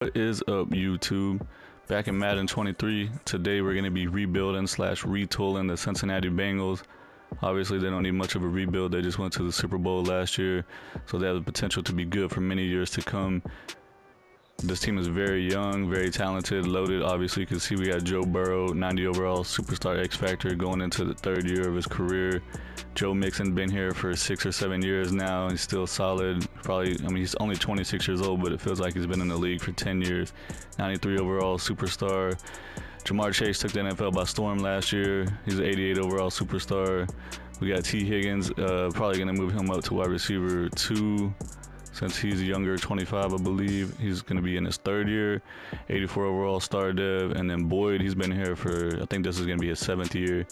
What is up, YouTube? Back in Madden 23, today we're going to be rebuilding / retooling the Cincinnati Bengals. Obviously, they don't need much of a rebuild. They just went to the Super Bowl last year, so they have the potential to be good for many years to come. This team is very young, very talented, loaded. Obviously, you can see we got Joe Burrow, 90 overall, superstar X Factor, going into the third year of his career. Joe Mixon been here for 6 or 7 years now. He's still solid. He's only 26 years old, but it feels like he's been in the league for 10 years. 93 overall, superstar. Jamar Chase took the NFL by storm last year. He's an 88 overall superstar. We got T. Higgins, probably going to move him up to wide receiver 2. Since he's younger, 25, I believe. He's going to be in his third year, 84 overall star dev. And then Boyd, he's been here for, I think this is going to be his 7th year.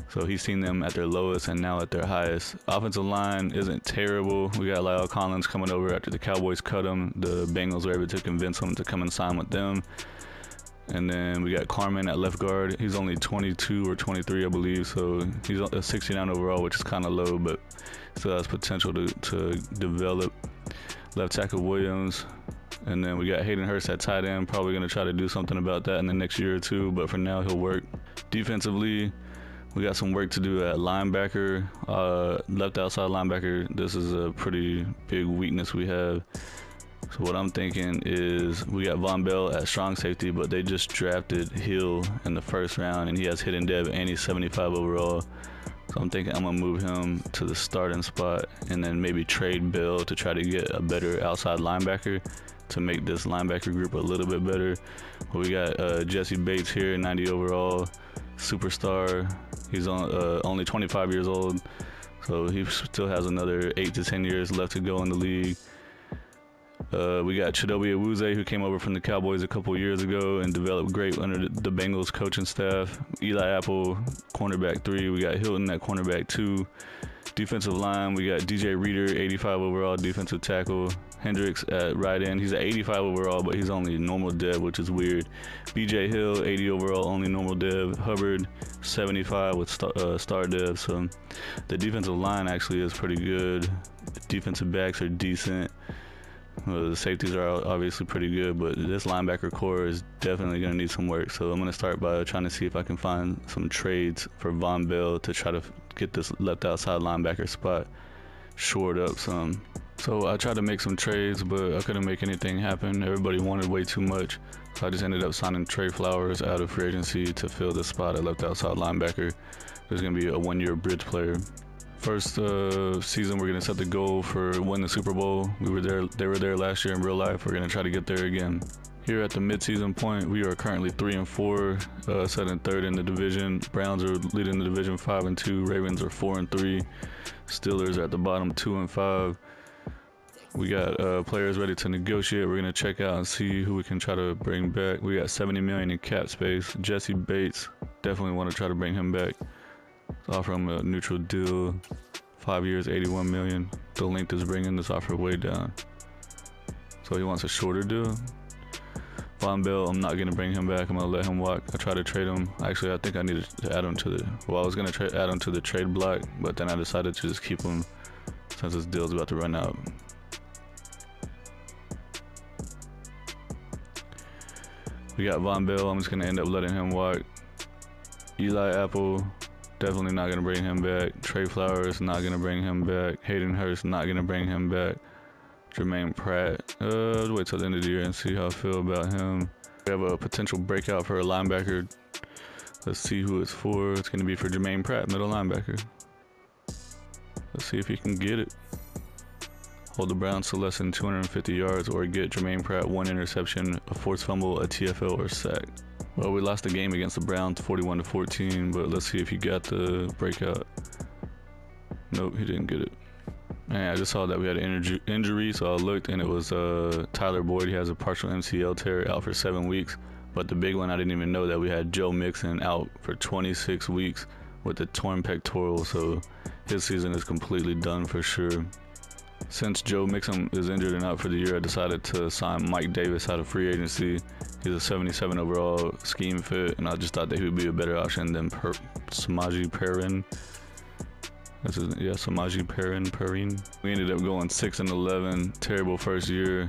So he's seen them at their lowest and now at their highest. Offensive line isn't terrible. We got Lyle Collins coming over after the Cowboys cut him. The Bengals were able to convince him to come and sign with them. And then we got Carmen at left guard. He's only 22 or 23, I believe. So he's a 69 overall, which is kind of low, but still has potential to develop. Left tackle Williams. And then we got Hayden Hurst at tight end. Probably going to try to do something about that in the next year or two, but for now he'll work. Defensively, we got some work to do at linebacker, left outside linebacker. This is a pretty big weakness we have. So what I'm thinking is we got Von Bell at strong safety, but they just drafted Hill in the first round, and he has hidden dev and he's 75 overall. So I'm thinking I'm gonna move him to the starting spot and then maybe trade Bell to try to get a better outside linebacker to make this linebacker group a little bit better. But we got Jesse Bates here, 90 overall, superstar. He's only 25 years old, so he still has another 8 to 10 years left to go in the league. We got Chidobe Awuzie, who came over from the Cowboys a couple years ago and developed great under the Bengals coaching staff. Eli Apple, cornerback 3. We got Hilton at cornerback 2. Defensive line, we got DJ Reader, 85 overall, defensive tackle. Hendricks at right end. He's at 85 overall, but he's only normal dev, which is weird. BJ Hill, 80 overall, only normal dev. Hubbard, 75 with star dev. So the defensive line actually is pretty good. Defensive backs are decent. The safeties are obviously pretty good, but this linebacker core is definitely going to need some work. So I'm going to start by trying to see if I can find some trades for Von Bell to try to get this left outside linebacker spot shored up some. So I tried to make some trades, but I couldn't make anything happen. Everybody wanted way too much. So I just ended up signing Trey Flowers out of free agency to fill the spot at left outside linebacker. There's going to be a 1-year bridge player. First season, we're gonna set the goal for win the Super Bowl. They were there last year in real life. We're gonna try to get there again. Here at the mid-season point, we are currently 3-4, set in third in the division. Browns are leading the division 5-2. Ravens are 4-3. Steelers are at the bottom 2-5. We got players ready to negotiate. We're gonna check out and see who we can try to bring back. We got $70 million in cap space. Jesse Bates, definitely want to try to bring him back. Offer him a neutral deal, 5 years, $81 million. The length is bringing this offer way down. So he wants a shorter deal. Von Bell, I'm not gonna bring him back. I'm gonna let him walk. I tried to trade him. Actually, I think I needed to add him to the. Well, I was gonna add him to the trade block, but then I decided to just keep him since his deal's about to run out. We got Von Bell. I'm just gonna end up letting him walk. Eli Apple. Definitely not going to bring him back. Trey Flowers, not going to bring him back. Hayden Hurst, not going to bring him back. Jermaine Pratt, let's wait till the end of the year and see how I feel about him. We have a potential breakout for a linebacker. Let's see who it's for. It's going to be for Jermaine Pratt, middle linebacker. Let's see if he can get it. Hold the Browns to less than 250 yards or get Jermaine Pratt 1 interception, a forced fumble, a TFL, or sack. Well, we lost the game against the Browns 41-14, but let's see if he got the breakout. Nope, he didn't get it. Man, I just saw that we had an injury, so I looked and it was Tyler Boyd. He has a partial MCL tear, out for 7 weeks. But the big one, I didn't even know that we had Joe Mixon out for 26 weeks with a torn pectoral, so his season is completely done for sure. Since Joe Mixon is injured and out for the year, I decided to sign Mike Davis out of free agency. He's a 77 overall scheme fit, and I just thought that he would be a better option than Samaje Perine. Samaje Perine. We ended up going 6-11. Terrible first year.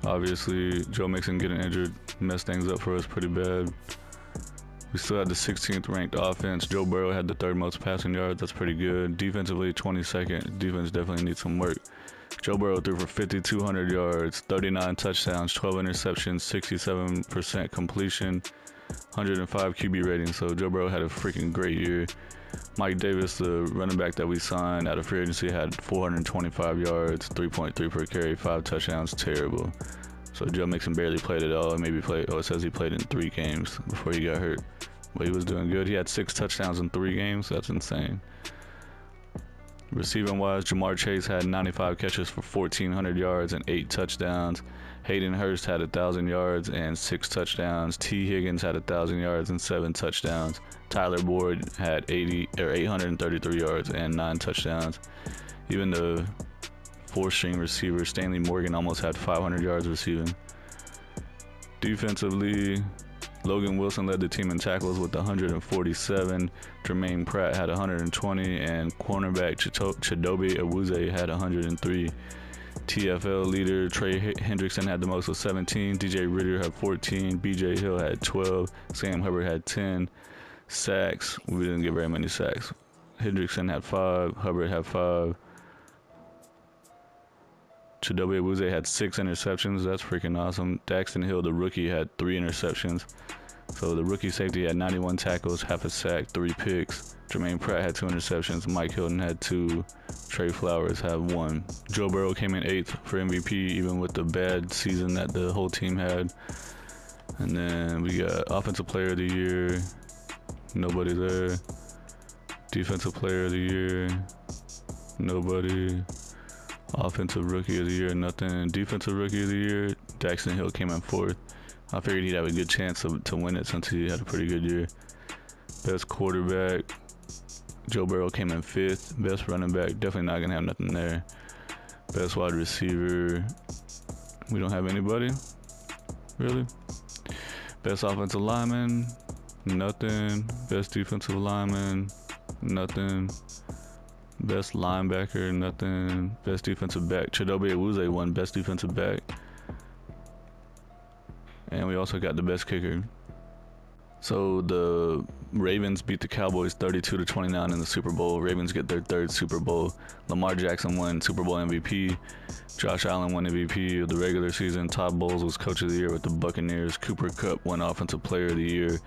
Obviously, Joe Mixon getting injured messed things up for us pretty bad. We still had the 16th ranked offense. Joe Burrow had the 3rd most passing yards. That's pretty good. Defensively, 22nd. Defense definitely needs some work. Joe Burrow threw for 5,200 yards, 39 touchdowns, 12 interceptions, 67% completion, 105 QB rating. So Joe Burrow had a freaking great year. Mike Davis, the running back that we signed out of free agency, had 425 yards, 3.3 per carry, 5 touchdowns. Terrible. So Joe Mixon barely played at all. It says he played in 3 games before he got hurt. But he was doing good. He had 6 touchdowns in 3 games. That's insane. Receiving wise, Jamar Chase had 95 catches for 1,400 yards and 8 touchdowns. Hayden Hurst had 1,000 yards and 6 touchdowns. T. Higgins had 1,000 yards and 7 touchdowns. Tyler Boyd had 833 yards and 9 touchdowns. Even the 4th-string receiver Stanley Morgan almost had 500 yards receiving. Defensively, Logan Wilson led the team in tackles with 147. Jermaine Pratt had 120, and cornerback Chidobe Awuzie had 103. TFL leader Trey Hendrickson had the most with 17. DJ Ritter had 14. BJ Hill had 12. Sam Hubbard had 10. Sacks, we didn't get very many sacks. Hendrickson had 5. Hubbard had 5. Chidobe Awuzie had 6 interceptions. That's freaking awesome. Daxton Hill, the rookie, had 3 interceptions. So the rookie safety had 91 tackles, half a sack, 3 picks. Jermaine Pratt had 2 interceptions. Mike Hilton had 2. Trey Flowers had 1. Joe Burrow came in 8th for MVP, even with the bad season that the whole team had. And then we got Offensive Player of the Year. Nobody there. Defensive Player of the Year. Nobody. Offensive Rookie of the Year, nothing. Defensive Rookie of the Year, Daxton Hill came in 4th. I figured he'd have a good chance to win it since he had a pretty good year. Best quarterback, Joe Burrow came in 5th. Best running back, definitely not going to have nothing there. Best wide receiver, we don't have anybody, really. Best offensive lineman, nothing. Best defensive lineman, nothing. Best linebacker, nothing. Best defensive back, Chidobe Awuzie won Best Defensive Back. And we also got the best kicker. So the Ravens beat the Cowboys 32-29 in the Super Bowl. Ravens get their 3rd Super Bowl. Lamar Jackson won Super Bowl MVP. Josh Allen won MVP of the regular season. Todd Bowles was Coach of the Year with the Buccaneers. Cooper Kupp won Offensive Player of the Year.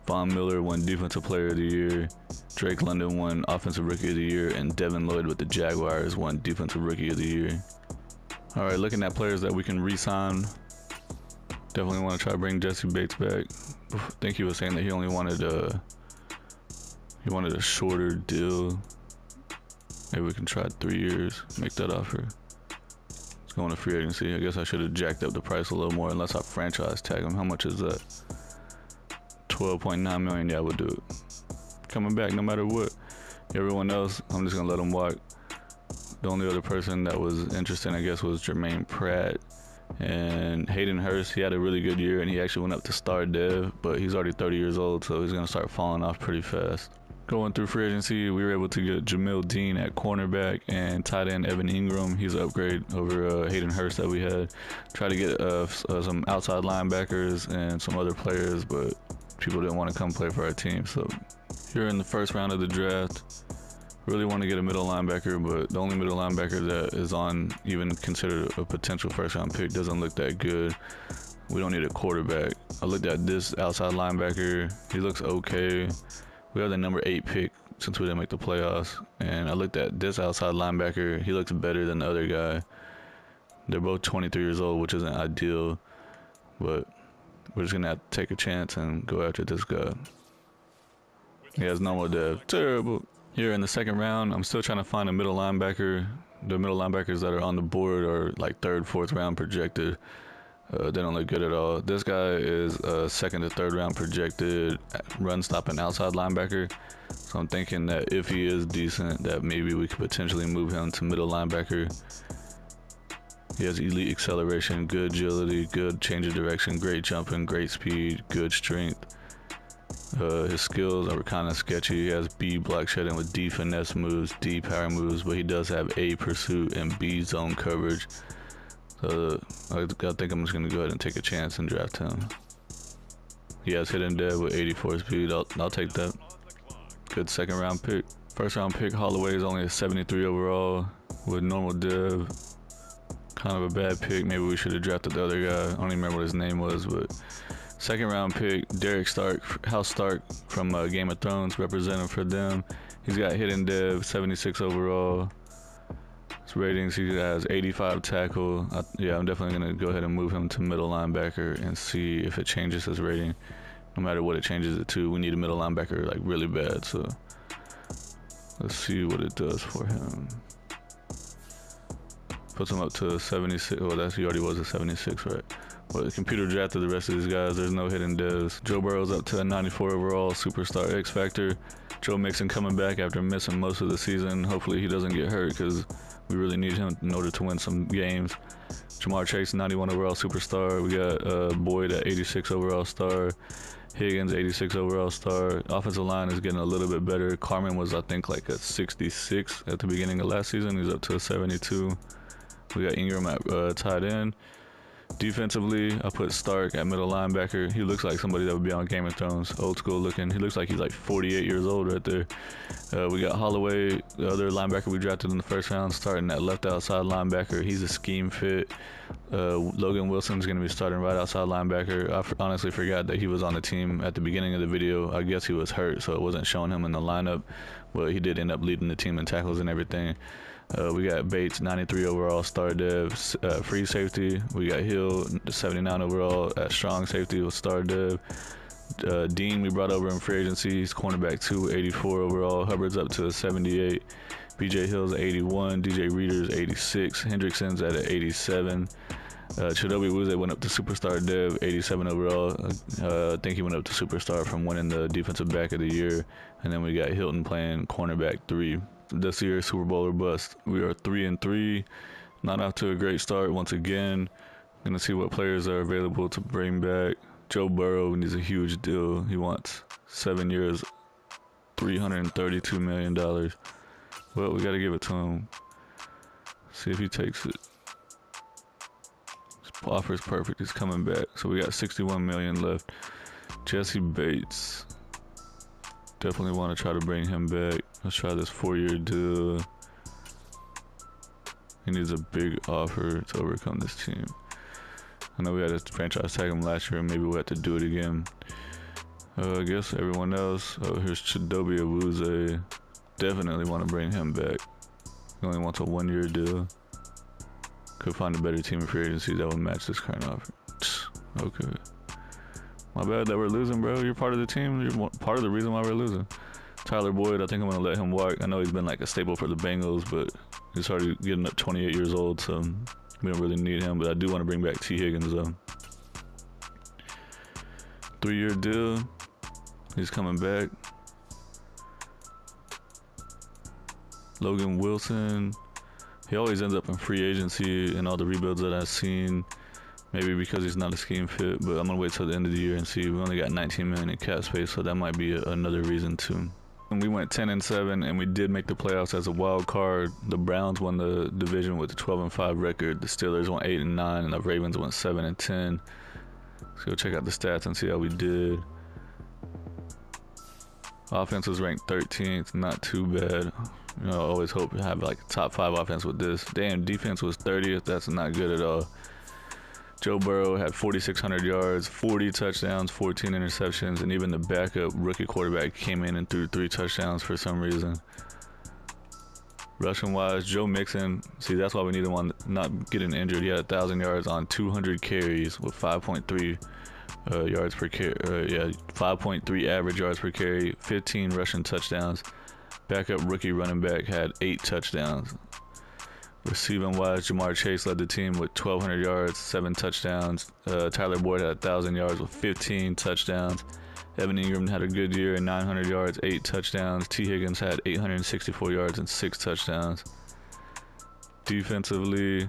Von Miller won Defensive Player of the Year. Drake London won Offensive Rookie of the Year. And Devin Lloyd with the Jaguars won Defensive Rookie of the Year. All right, looking at players that we can re-sign. Definitely want to try to bring Jesse Bates back. I think he was saying that he only wanted a shorter deal. Maybe we can try 3 years, make that offer. Let's go on a free agency. I guess I should have jacked up the price a little more unless I franchise tag him. How much is that? 12.9 million. Yeah, we'll do it. Coming back no matter what. Everyone else, I'm just gonna let him walk. The only other person that was interesting, I guess, was Jermaine Pratt. And Hayden Hurst, he had a really good year and he actually went up to star dev, but he's already 30 years old, so he's going to start falling off pretty fast. Going through free agency, we were able to get Jamil Dean at cornerback and tight end Evan Ingram. He's an upgrade over Hayden Hurst that we had. Try to get some outside linebackers and some other players, but people didn't want to come play for our team. So here in the 1st round of the draft, really want to get a middle linebacker, but the only middle linebacker that is on even considered a potential 1st round pick doesn't look that good. We don't need a quarterback. I looked at this outside linebacker. He looks okay. We have the number 8 pick since we didn't make the playoffs. And I looked at this outside linebacker. He looks better than the other guy. They're both 23 years old, which isn't ideal. But we're just going to have to take a chance and go after this guy. He has no more dev. Terrible. Here in the 2nd round, I'm still trying to find a middle linebacker. The middle linebackers that are on the board are like 3rd, 4th round projected. They don't look good at all. This guy is a 2nd to 3rd round projected run stopping outside linebacker. So I'm thinking that if he is decent, that maybe we could potentially move him to middle linebacker. He has elite acceleration, good agility, good change of direction, great jumping, great speed, good strength. His skills are kind of sketchy. He has B block shedding with D finesse moves, D power moves, but he does have A pursuit and B zone coverage. I think I'm just gonna go ahead and take a chance and draft him. He has hit and dead with 84 speed. I'll take that. Good second round pick. First round pick Holloway is only a 73 overall with normal div. Kind of a bad pick. Maybe we should have drafted the other guy. I don't even remember what his name was, but second round pick Derek Stark, House Stark from Game of Thrones, representing for them. He's got hit and dev, 76 overall. His ratings, he has 85 tackle. Yeah, I'm definitely gonna go ahead and move him to middle linebacker and see if it changes his rating. No matter what it changes it to, we need a middle linebacker like really bad. So let's see what it does for him. Puts him up to 76. Well, he already was a 76, right? But the computer drafted the rest of these guys. There's no hidden devs. Joe Burrow's up to a 94 overall, superstar X Factor. Joe Mixon coming back after missing most of the season. Hopefully he doesn't get hurt because we really need him in order to win some games. Jamar Chase, 91 overall superstar. We got Boyd at 86 overall star. Higgins, 86 overall star. Offensive line is getting a little bit better. Carmen was, I think, like a 66 at the beginning of last season. He's up to a 72. We got Ingram at tight end. Defensively, I put Stark at middle linebacker. He looks like somebody that would be on Game of Thrones, old school looking. He looks like he's like 48 years old right there. We got Holloway, the other linebacker we drafted in the first round, starting at left outside linebacker. He's a scheme fit. Logan Wilson's going to be starting right outside linebacker. I honestly forgot that he was on the team at the beginning of the video. I guess he was hurt, so it wasn't showing him in the lineup, but he did end up leading the team in tackles and everything. We got Bates, 93 overall star dev, free safety. We got Hill, 79 overall at strong safety with star dev. Dean we brought over in free agency. He's cornerback 2, 84 overall. Hubbard's up to a 78. BJ Hill's 81. DJ Reader's 86. Hendrickson's at an 87. Chidobe Wuze went up to superstar dev, 87 overall. I think he went up to superstar from winning the defensive back of the year. And then we got Hilton playing cornerback 3. This year, Super Bowl or bust. We are 3-3, not off to a great start once again. Gonna see what players are available to bring back. Joe Burrow needs a huge deal. He wants 7 years, $332 million. Well, we gotta give it to him. See if he takes it. His offer is perfect. He's coming back. So we got 61 million left. Jesse Bates. Definitely want to try to bring him back. Let's try this 4-year deal. He needs a big offer to overcome this team. I know we had to franchise tag him last year, and maybe we'll have to do it again. I guess everyone else. Oh, here's Chidobe Awuzie. Definitely want to bring him back. He only wants a 1-year deal. Could find a better team in free agency that would match this current offer. Okay. My bad that we're losing, bro. You're part of the team. You're part of the reason why we're losing. Tyler Boyd, I think I'm going to let him walk. I know he's been like a staple for the Bengals, but he's already getting up 28 years old, so we don't really need him. But I do want to bring back T. Higgins, though. 3-year deal. He's coming back. Logan Wilson. He always ends up in free agency in all the rebuilds that I've seen. Maybe because he's not a scheme fit, but I'm going to wait till the end of the year and see. We only got 19 million in cap space, so that might be another reason too. And we went 10-7, and we did make the playoffs as a wild card. The Browns won the division with a 12-5 record. The Steelers went 8-9, and the Ravens went 7-10. Let's go check out the stats and see how we did. Offense was ranked 13th, not too bad. You know, I always hope to have like a top 5 offense with this. Damn, defense was 30th. That's not good at all. Joe Burrow had 4,600 yards, 40 touchdowns, 14 interceptions, and even the backup rookie quarterback came in and threw 3 touchdowns for some reason. Rushing wise, Joe Mixon, see, that's why we need him on not getting injured. He had 1,000 yards on 200 carries with 5.3 yards per carry. 5.3 average yards per carry, 15 rushing touchdowns. Backup rookie running back had 8 touchdowns. Receiving wise, Jamar Chase led the team with 1,200 yards, 7 touchdowns. Tyler Boyd had 1,000 yards with 15 touchdowns. Evan Ingram had a good year, 900 yards, 8 touchdowns. T. Higgins had 864 yards and 6 touchdowns. Defensively,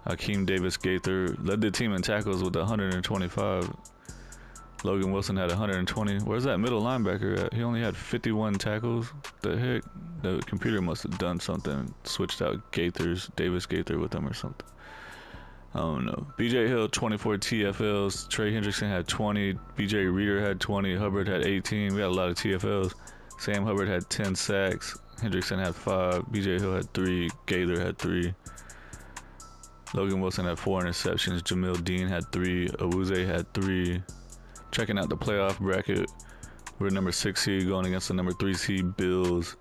Hakeem Davis-Gaither led the team in tackles with 125. Logan Wilson had 120. Where's that middle linebacker at? He only had 51 tackles. The heck? The computer must have done something. Switched out Davis-Gaither with him or something. I don't know. BJ Hill, 24 TFLs. Trey Hendrickson had 20. BJ Reader had 20. Hubbard had 18. We got a lot of TFLs. Sam Hubbard had 10 sacks. Hendrickson had 5. BJ Hill had 3. Gaylor had 3. Logan Wilson had 4 interceptions. Jamil Dean had 3. Awuzie had 3. Checking out the playoff bracket. We're number 6 seed going against the number 3 seed Bills.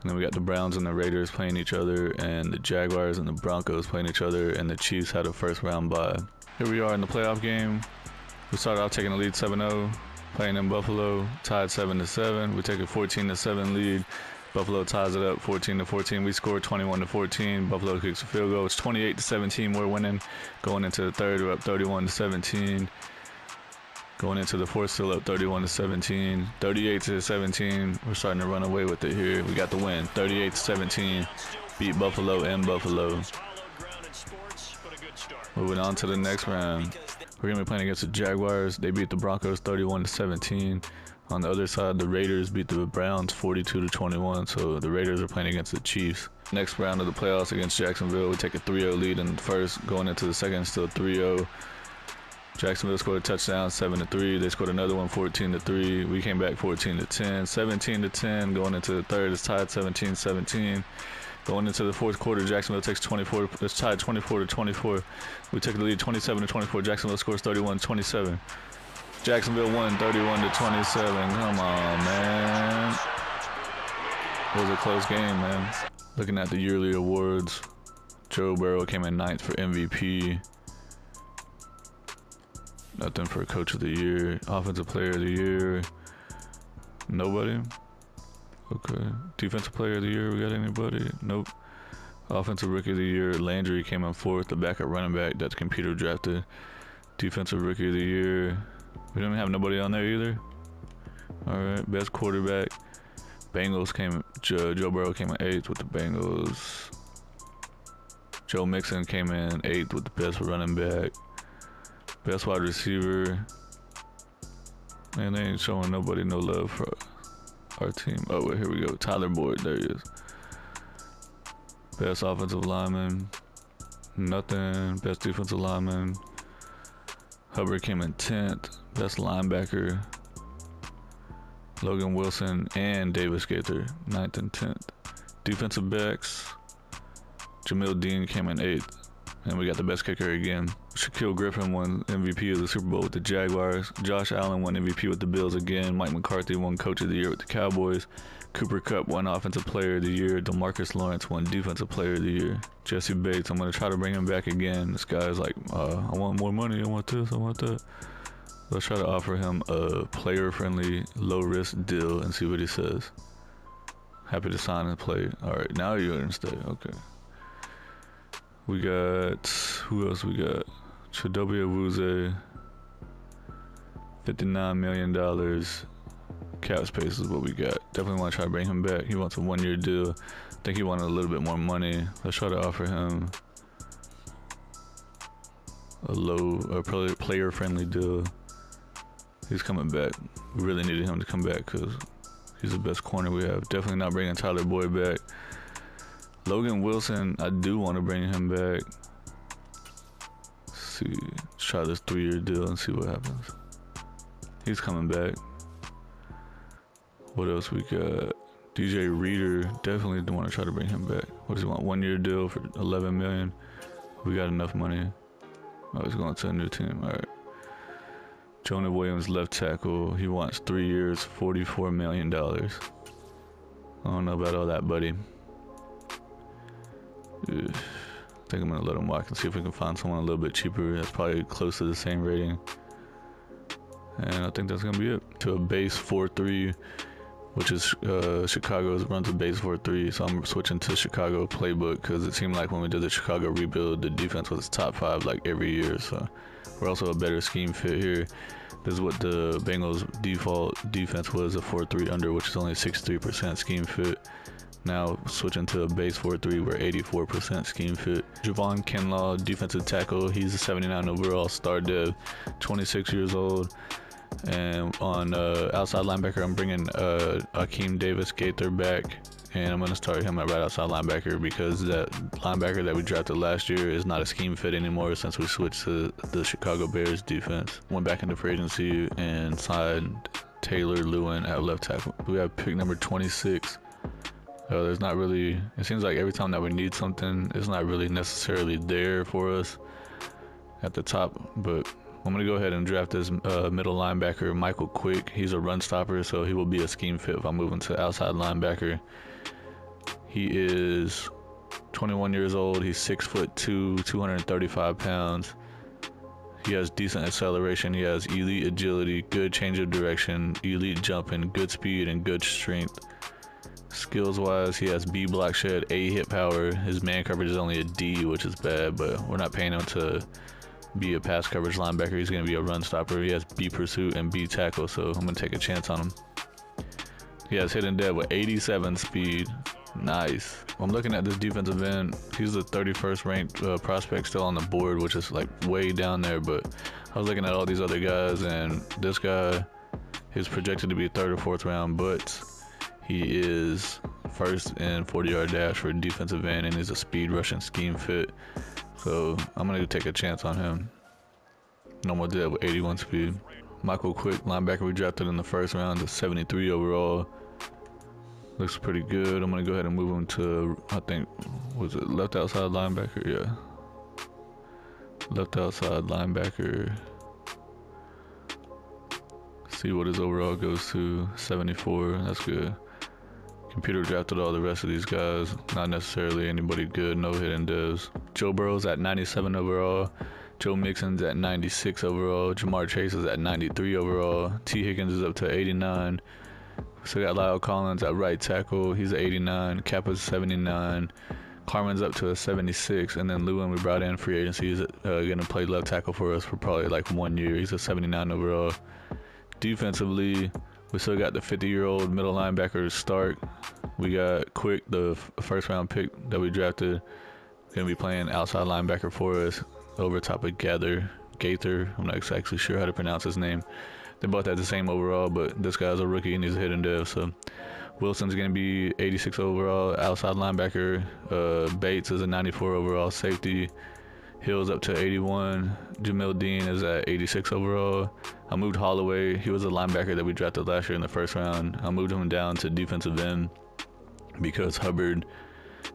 And then we got the Browns and the Raiders playing each other, and the Jaguars and the Broncos playing each other, and the Chiefs had a first round bye. Here we are in the playoff game. We started off taking the lead 7-0, playing in Buffalo, tied 7-7. We take a 14-7 lead. Buffalo ties it up 14-14. We scored 21-14. Buffalo kicks a field goal. It's 28-17. We're winning. Going into the third, we're up 31-17. Going into the fourth, still up 31-17. 38-17. We're starting to run away with it here. We got the win. 38-17. Beat Buffalo and Buffalo. Moving on to the next round. We're going to be playing against the Jaguars. They beat the Broncos 31-17. On the other side, the Raiders beat the Browns 42-21. So the Raiders are playing against the Chiefs. Next round of the playoffs against Jacksonville. We take a 3-0 lead in the first. Going into the second, still 3-0. Jacksonville scored a touchdown, 7-3. They scored another one, 14-3. We came back 14-10, 17-10. Going into the third, it's tied 17-17. Going into the fourth quarter, Jacksonville takes 24. It's tied 24-24. We took the lead 27-24. Jacksonville scores 31-27. Jacksonville won 31-27. Come on, man. It was a close game, man. Looking at the yearly awards, Joe Burrow came in 9th for MVP. Nothing for Coach of the Year. Offensive Player of the Year. Nobody. Okay. Defensive Player of the Year. We got anybody? Nope. Offensive Rookie of the Year. Landry came in 4th. The backup running back that's computer drafted. Defensive Rookie of the Year. We don't have nobody on there either. All right. Best quarterback. Bengals came. Joe Burrow came in 8th with the Bengals. Joe Mixon came in 8th with the best running back. Best wide receiver. Man, they ain't showing nobody no love for our team. Oh, wait, here we go. Tyler Boyd, there he is. Best offensive lineman. Nothing. Best defensive lineman. Hubbard came in 10th. Best linebacker. Logan Wilson and Davis Gaither, 9th and 10th. Defensive backs. Jamil Dean came in 8th. And we got the best kicker again. Shaquille Griffin won MVP of the Super Bowl with the Jaguars. Josh Allen won MVP with the Bills again. Mike McCarthy won Coach of the Year with the Cowboys. Cooper Kupp won Offensive Player of the Year. DeMarcus Lawrence won Defensive Player of the Year. Jesse Bates, I'm going to try to bring him back again. This guy's like, I want more money. I want this. I want that. Let's try to offer him a player-friendly, low-risk deal and see what he says. Happy to sign and play. All right, now you're going to stay. Okay. We got, who else we got? Chidobe Awuzie, $59 million. Cap space is what we got. Definitely want to try to bring him back. He wants a 1-year deal. I think he wanted a little bit more money. Let's try to offer him a player-friendly deal. He's coming back. We really needed him to come back because he's the best corner we have. Definitely not bringing Tyler Boyd back. Logan Wilson, I do want to bring him back. Let's see. Let's try this 3-year deal and see what happens. He's coming back. What else we got? DJ Reader, definitely do want to try to bring him back. What does he want? 1-year deal for $11 million. We got enough money. Oh, he's going to a new team. All right. Jonah Williams, left tackle. He wants 3 years, $44 million. I don't know about all that, buddy. I think I'm going to let him walk and see if we can find someone a little bit cheaper. That's probably close to the same rating. And I think that's going to be it. To a base 4-3, which is Chicago runs a base 4-3. So I'm switching to Chicago playbook because it seemed like when we did the Chicago rebuild, the defense was top 5 like every year. So we're also a better scheme fit here. This is what the Bengals default defense was, a 4-3 under, which is only 63% scheme fit. Now switching to a base 4-3, we're 84% scheme fit. Javon Kinlaw, defensive tackle. He's a 79 overall star dev, 26 years old. And on outside linebacker, I'm bringing Akeem Davis Gaither back, and I'm going to start him at right outside linebacker because that linebacker that we drafted last year is not a scheme fit anymore since we switched to the Chicago Bears defense. Went back into free agency and signed Taylor Lewin at left tackle. We have pick number 26. There's not really, it seems like every time that we need something, it's not really necessarily there for us at the top, but I'm going to go ahead and draft this middle linebacker, Michael Quick. He's a run stopper, so he will be a scheme fit if I'm moving to outside linebacker. He is 21 years old. He's 6'2", 235 pounds. He has decent acceleration. He has elite agility, good change of direction, elite jumping, good speed, and good strength. Skills-wise, he has B block shed, A hit power. His man coverage is only a D, which is bad, but we're not paying him to be a pass coverage linebacker. He's going to be a run stopper. He has B pursuit and B tackle, so I'm going to take a chance on him. He has hit and dead with 87 speed. Nice. I'm looking at this defensive end. He's the 31st ranked prospect still on the board, which is like way down there, but I was looking at all these other guys, and this guy is projected to be 3rd or 4th round, but he is first in 40-yard dash for defensive end, and he's a speed rushing scheme fit. So I'm going to take a chance on him. No more dead with 81 speed. Michael Quick, linebacker we drafted in the 1st round, to 73 overall. Looks pretty good. I'm going to go ahead and move him to, I think, was it left outside linebacker? Yeah. Left outside linebacker. See what his overall goes to. 74. That's good. Computer drafted all the rest of these guys. Not necessarily anybody good. No hidden devs. Joe Burrow's at 97 overall. Joe Mixon's at 96 overall. Jamar Chase is at 93 overall. T. Higgins is up to 89. So we got Lyle Collins at right tackle. He's at 89. Kappa's 79. Carmen's up to a 76. And then Lewin, we brought in free agency. He's going to play left tackle for us for probably like 1 year. He's a 79 overall. Defensively, we still got the 50-year-old middle linebacker Stark. We got Quick, the 1st round pick that we drafted, going to be playing outside linebacker for us over top of Gaither. I'm not exactly sure how to pronounce his name. They both had the same overall, but this guy's a rookie and he's a hidden dev. So Wilson's going to be 86 overall outside linebacker. Bates is a 94 overall safety. Hill's up to 81. Jamil Dean is at 86 overall. I moved Holloway. He was a linebacker that we drafted last year in the 1st round. I moved him down to defensive end because Hubbard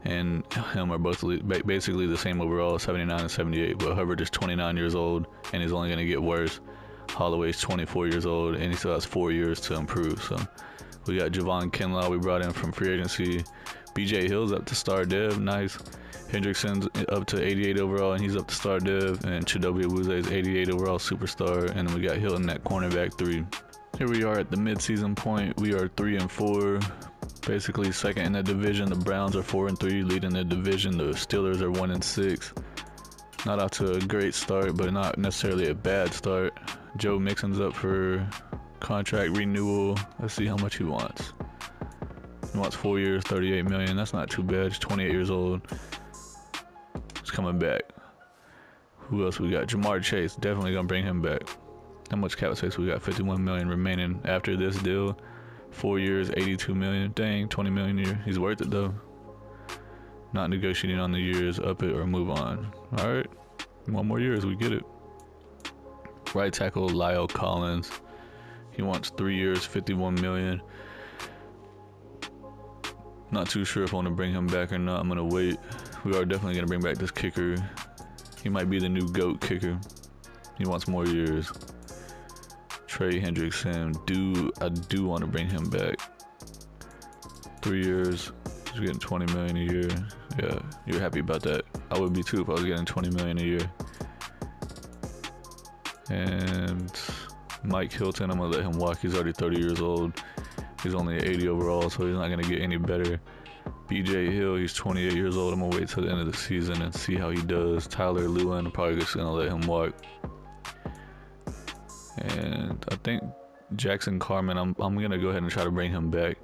and him are both basically the same overall, 79 and 78. But Hubbard is 29 years old, and he's only going to get worse. Holloway's 24 years old, and he still has 4 years to improve. So we got Javon Kinlaw we brought in from free agency. BJ Hill's up to star dev. Nice. Hendrickson's up to 88 overall, and he's up to star dev. And Chidobe Awuzie is 88 overall superstar. And then we got Hilton at cornerback 3. Here we are at the midseason point. We are 3-4, basically second in the division. The Browns are 4-3, leading the division. The Steelers are 1-6. Not off to a great start, but not necessarily a bad start. Joe Mixon's up for contract renewal. Let's see how much he wants. He wants 4 years, $38 million. That's not too bad. He's 28 years old. He's coming back. Who else we got? Jamar Chase. Definitely gonna bring him back. How much cap space we got? $51 million remaining after this deal. 4 years, $82 million. Dang, $20 million a year. He's worth it though. Not negotiating on the years. Up it or move on. All right, 1 more year as we get it. Right tackle Lyle Collins. He wants 3 years, $51 million. Not too sure if I want to bring him back or not. I'm gonna wait. We are definitely gonna bring back this kicker. He might be the new GOAT kicker. He wants more years. Trey Hendrickson. I do want to bring him back. 3 years. He's getting $20 million a year. Yeah, you're happy about that. I would be too if I was getting $20 million a year. And Mike Hilton, I'm gonna let him walk. He's already 30 years old. He's only 80 overall, so he's not gonna get any better. BJ Hill, he's 28 years old. I'm gonna wait till the end of the season and see how he does. Tyler Lewin, I'm probably just gonna let him walk. And I think Jackson Carman, I'm gonna go ahead and try to bring him back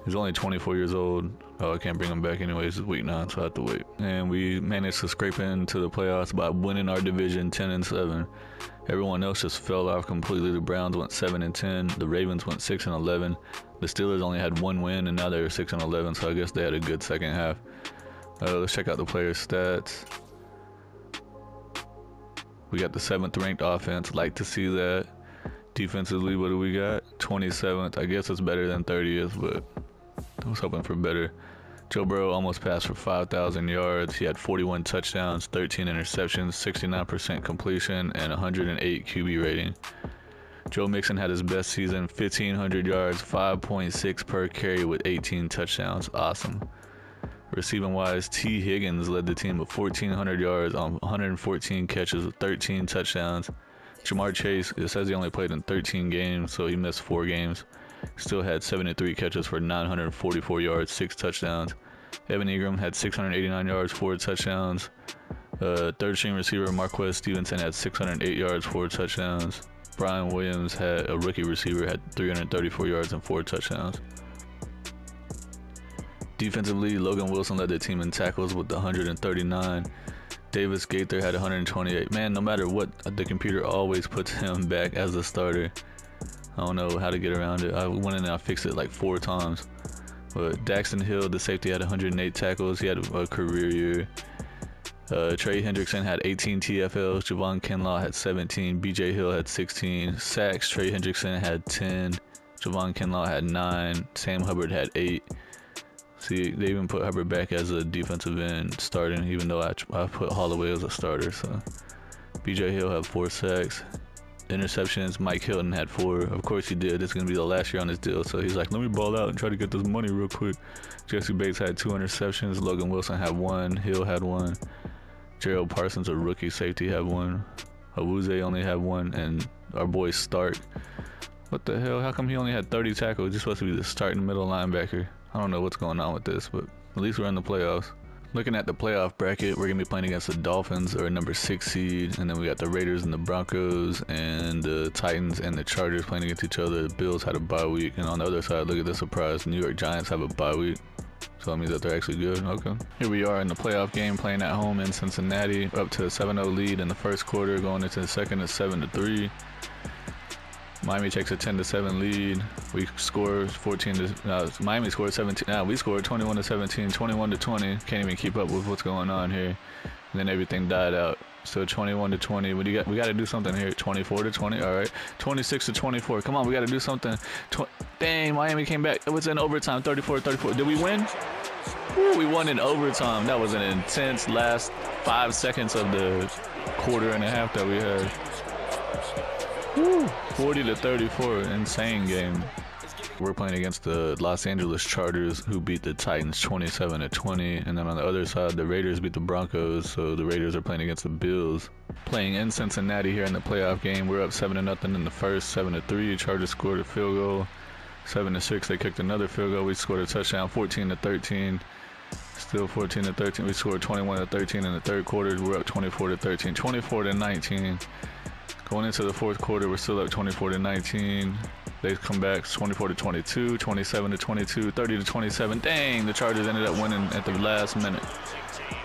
He's only 24 years old. Oh, I can't bring him back anyways. It's week 9, so I have to wait. And we managed to scrape into the playoffs by winning our division 10-7. Everyone else just fell off completely. The Browns went 7-10. The Ravens went 6-11. The Steelers only had 1 win, and now they're 6-11. So I guess they had a good second half. Let's check out the players' stats. We got the 7th ranked offense. Like to see that. Defensively, what do we got? 27th. I guess it's better than 30th, but I was hoping for better. Joe Burrow almost passed for 5,000 yards. He had 41 touchdowns, 13 interceptions, 69% completion, and 108 QB rating. Joe Mixon had his best season, 1,500 yards, 5.6 per carry with 18 touchdowns. Awesome. Receiving-wise, T. Higgins led the team with 1,400 yards on 114 catches with 13 touchdowns. Jamar Chase, it says he only played in 13 games, so he missed 4 games. Still had 73 catches for 944 yards, 6 touchdowns. Evan Ingram had 689 yards, 4 touchdowns. Third-string receiver Marquez Stevenson had 608 yards, 4 touchdowns. Brian Williams, had a rookie receiver, had 334 yards and 4 touchdowns. Defensively, Logan Wilson led the team in tackles with 139. Davis Gaither had 128. Man, no matter what, the computer always puts him back as the starter. I don't know how to get around it. I went in and I fixed it like 4 times. But Daxton Hill, the safety, had 108 tackles. He had a career year. Trey Hendrickson had 18 TFLs. Javon Kinlaw had 17. BJ Hill had 16 sacks. Trey Hendrickson had 10. Javon Kinlaw had 9. Sam Hubbard had 8. See, they even put Hubbard back as a defensive end starting, even though I put Holloway as a starter. So BJ Hill had 4 sacks. Interceptions, Mike Hilton had 4. Of course he did. This is going to be the last year on his deal. So he's like, let me ball out and try to get this money real quick. Jesse Bates had 2 interceptions. Logan Wilson had 1. Hill had 1. Gerald Parsons, a rookie safety, had 1. Awuzie only had 1. And our boy Stark. What the hell? How come he only had 30 tackles? He's supposed to be the starting middle linebacker. I don't know what's going on with this, but at least we're in the playoffs. Looking at the playoff bracket, we're going to be playing against the Dolphins, or a number 6 seed. And then we got the Raiders and the Broncos, and the Titans and the Chargers playing against each other. The Bills had a bye week. And on the other side, look at the surprise. New York Giants have a bye week. So that means that they're actually good. Okay. Here we are in the playoff game, playing at home in Cincinnati. Up to a 7-0 lead in the first quarter. Going into the second, it's 7-3. Miami takes a 10-7 lead. We score 14 to Miami scored 17. We scored 21-17, 21-20. Can't even keep up with what's going on here. And then everything died out. So 21-20. What do you got? We got to do something here. 24-20. All right. 26-24. Come on, we got to do something. Dang, Miami came back. It was in overtime. 34-34. Did we win? Woo, we won in overtime. That was an intense last 5 seconds of the quarter and a half that we had. Woo, 40-34, insane game. We're playing against the Los Angeles Chargers, who beat the Titans 27-20, and then on the other side, the Raiders beat the Broncos, so the Raiders are playing against the Bills. Playing in Cincinnati here in the playoff game, we're up 7-0 in the first, 7-3. Chargers scored a field goal, 7-6. They kicked another field goal. We scored a touchdown, 14-13. Still 14-13. We scored 21-13 in the third quarter. We're up 24-13, 24-19. Going into the fourth quarter, we're still up 24-19. They come back 24-22, 27-22, 30-27. Dang, the Chargers ended up winning at the last minute.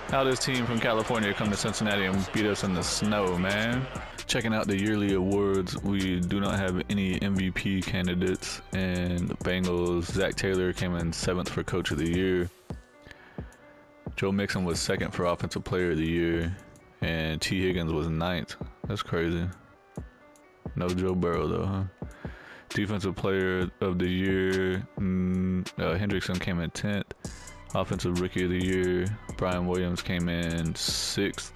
How this team from California come to Cincinnati and beat us in the snow, man? Checking out the yearly awards, we do not have any MVP candidates. And the Bengals, Zach Taylor came in 7th for Coach of the Year. Joe Mixon was 2nd for Offensive Player of the Year. And T. Higgins was 9th. That's crazy. No Joe Burrow, though, huh? Defensive Player of the Year, Hendrickson came in 10th. Offensive Rookie of the Year, Brian Williams came in 6th.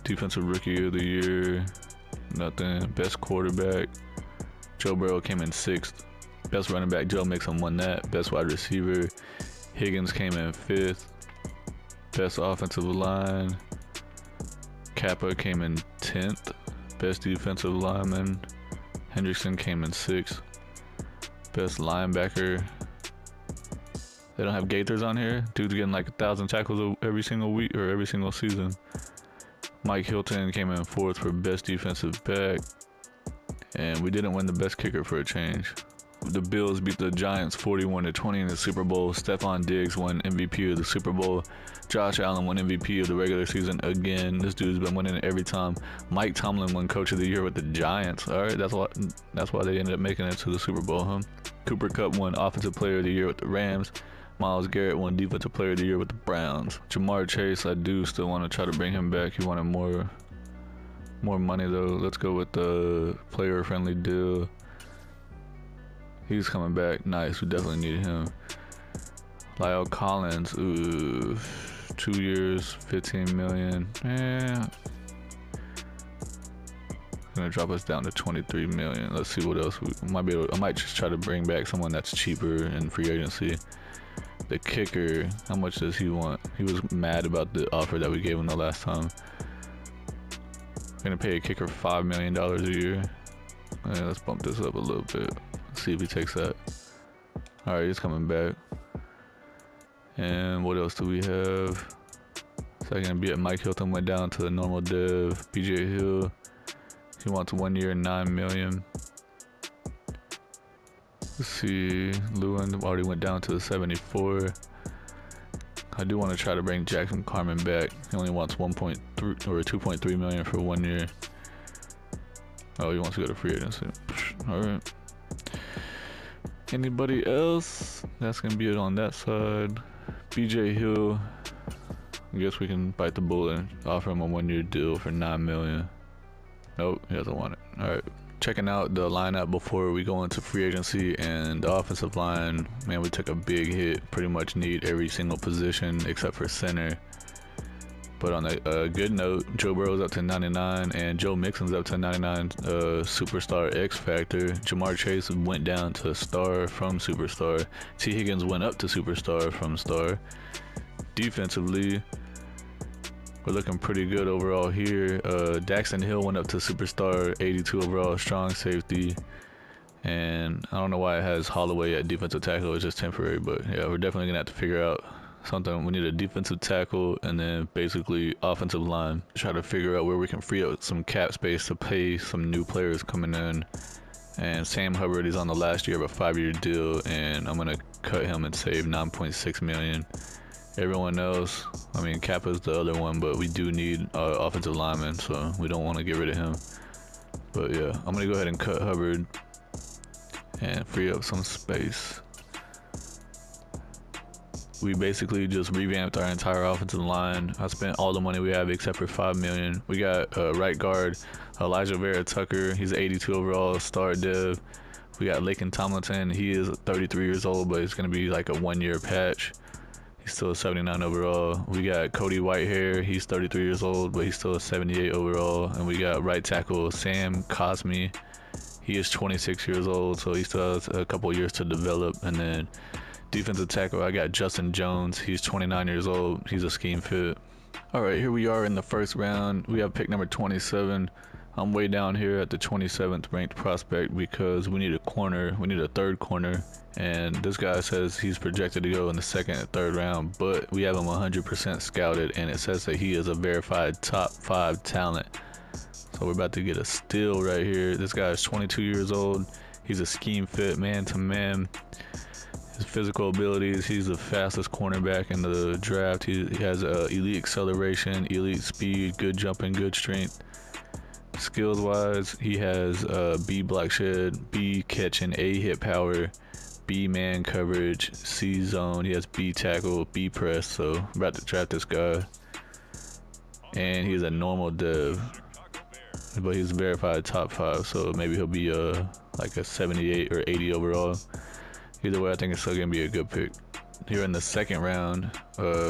Defensive Rookie of the Year, nothing. Best Quarterback, Joe Burrow came in 6th. Best Running Back, Joe Mixon won that. Best Wide Receiver, Higgins came in 5th. Best Offensive Line, Kappa came in 10th. Best Defensive Lineman, Hendrickson came in 6th. Best Linebacker, they don't have Gaithers on here. Dude's getting like 1,000 tackles every single week or every single season. Mike Hilton came in 4th for Best Defensive Back. And we didn't win the Best Kicker for a change. the Bills beat the Giants 41-20 in the Super Bowl. Stephon Diggs won MVP of the Super Bowl. Josh Allen won MVP of the regular season again. This dude's been winning it every time. Mike Tomlin won Coach of the Year with the Giants. All right, that's why they ended up making it to the Super Bowl, huh? Cooper Kupp won Offensive Player of the Year with the Rams. Myles Garrett won Defensive Player of the Year with the Browns. Jamar Chase, I do still want to try to bring him back. He wanted more money though. Let's go with the player-friendly deal. He's coming back. Nice. We definitely need him. Lyle Collins. Ooh, 2 years, $15 million. Gonna drop us down to $23 million. Let's see what else we might be able. I might just try to bring back someone that's cheaper in free agency. The kicker. How much does he want? He was mad about the offer that we gave him the last time. We're gonna pay a kicker $5 million a year. Let's bump this up a little bit. See if he takes that. All right, he's coming back. And what else do we have? Second be at Mike Hilton went down to the normal dev. BJ Hill, he wants 1 year, $9 million. Let's see, Lewin already went down to the 74. I do want to try to bring Jackson Carman back. He only wants 1.3 or 2.3 million for 1 year. Oh, he wants to go to free agency. All right. Anybody else? That's gonna be it on that side. BJ Hill. I guess we can bite the bullet and offer him a 1 year deal for $9 million. Nope, he doesn't want it. All right. Checking out the lineup before we go into free agency, and the offensive line, man, we took a big hit. Pretty much need every single position except for center. But on a good note, Joe Burrow's up to 99 and Joe Mixon's up to 99 superstar X Factor. Jamar Chase went down to star from superstar. T. Higgins went up to superstar from star. Defensively, we're looking pretty good overall here. Daxton Hill went up to superstar, 82 overall, strong safety. And I don't know why it has Holloway at defensive tackle. It's just temporary, but yeah, we're definitely gonna have to figure out something. We need a defensive tackle and then basically offensive line. Try to figure out where we can free up some cap space to pay some new players coming in. And Sam Hubbard is on the last year of a 5-year deal, and I'm gonna cut him and save $9.6 million. Everyone else, I mean, Kappa's the other one, but we do need offensive linemen, so we don't want to get rid of him. But yeah, I'm gonna go ahead and cut Hubbard and free up some space. We basically just revamped our entire offensive line. I spent all the money we have except for $5 million. We got right guard Elijah Vera Tucker. He's 82 overall, star dev. We got Laken Tomlinson. He is 33 years old, but it's gonna be like a 1 year patch. He's still a 79 overall. We got Cody Whitehair. He's 33 years old, but he's still a 78 overall. And we got right tackle Sam Cosme. He is 26 years old, so he still has a couple years to develop. And then defensive tackle, I got Justin Jones. He's 29 years old. He's a scheme fit. All right, here we are in the first round. We have pick number 27. I'm way down here at the 27th ranked prospect because we need a corner. We need a third corner. And this guy says he's projected to go in the second and third round, but we have him 100% scouted, and it says that he is a verified top 5 talent. So we're about to get a steal right here. This guy is 22 years old. He's a scheme fit, man to man. His physical abilities, he's the fastest cornerback in the draft. He has elite acceleration, elite speed, good jumping, good strength. Skills wise, he has B block shed, B catching, A hit power, B man coverage, C zone. He has B tackle, B press. So I'm about to draft this guy. And he's a normal dev, but he's verified top 5. So maybe he'll be like a 78 or 80 overall. Either way, I think it's still gonna be a good pick. Here in the second round,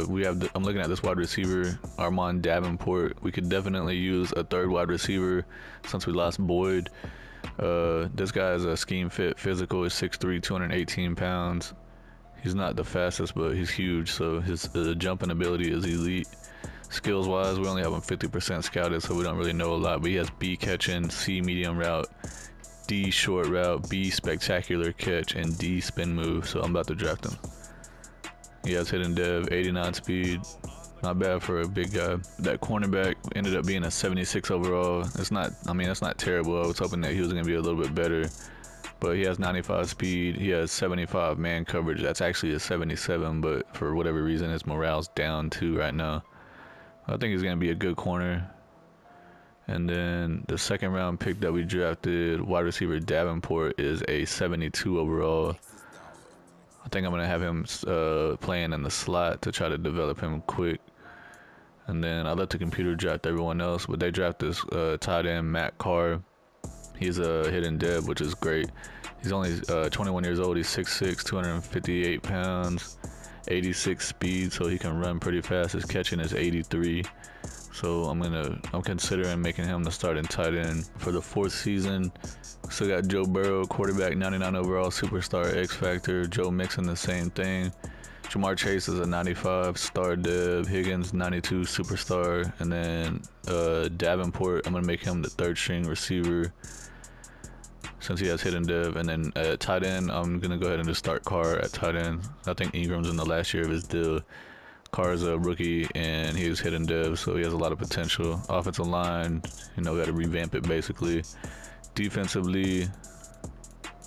we have I'm looking at this wide receiver, Armand Davenport. We could definitely use a third wide receiver since we lost Boyd. This guy is a scheme fit, physical, is 6'3", 218 pounds. He's not the fastest, but he's huge, so his jumping ability is elite. Skills wise, we only have him 50% scouted, so we don't really know a lot, but he has B catching, C medium route, D short route, B spectacular catch, and D spin move. So I'm about to draft him. He has hidden dev, 89 speed. Not bad for a big guy. That cornerback ended up being a 76 overall. It's not, I mean, that's not terrible. I was hoping that he was going to be a little bit better. but he has 95 speed. He has 75 man coverage. That's actually a 77, but for whatever reason, his morale's down too right now. I think he's going to be a good corner. And then the second round pick that we drafted, wide receiver Davenport, is a 72 overall. I think I'm going to have him playing in the slot to try to develop him quick. And then I let the computer draft everyone else, but they draft this tight end, Matt Carr. He's a hidden dev, which is great. He's only 21 years old. He's 6'6", 258 pounds, 86 speed, so he can run pretty fast. His catching is 83. So I'm considering making him the starting tight end for the fourth season. Still got Joe Burrow, quarterback, 99 overall, superstar, X Factor. Joe Mixon, the same thing. Jamar Chase is a 95 star dev. Higgins, 92 superstar. And then Davenport, I'm gonna make him the third string receiver since he has hidden dev. And then at tight end, I'm gonna go ahead and just start Carr at tight end. I think Ingram's in the last year of his deal. Carr's a rookie and he's hidden dev, so he has a lot of potential. Offensive line, got to revamp it basically. Defensively,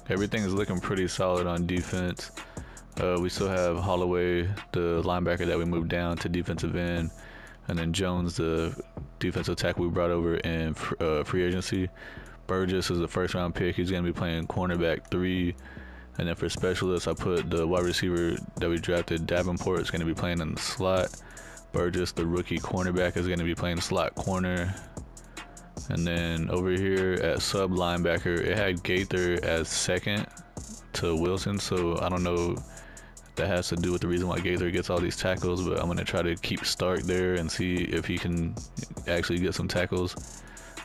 everything is looking pretty solid on defense. We still have Holloway, the linebacker that we moved down to defensive end, and then Jones, the defensive tackle we brought over in free agency. Burgess is the first round pick. He's going to be playing cornerback 3. And then for specialists, I put the wide receiver that we drafted, Davenport, is going to be playing in the slot. Burgess, the rookie cornerback, is going to be playing slot corner. And then over here at sub linebacker, it had Gaither as second to Wilson. So I don't know if that has to do with the reason why Gaither gets all these tackles, but I'm going to try to keep Stark there and see if he can actually get some tackles.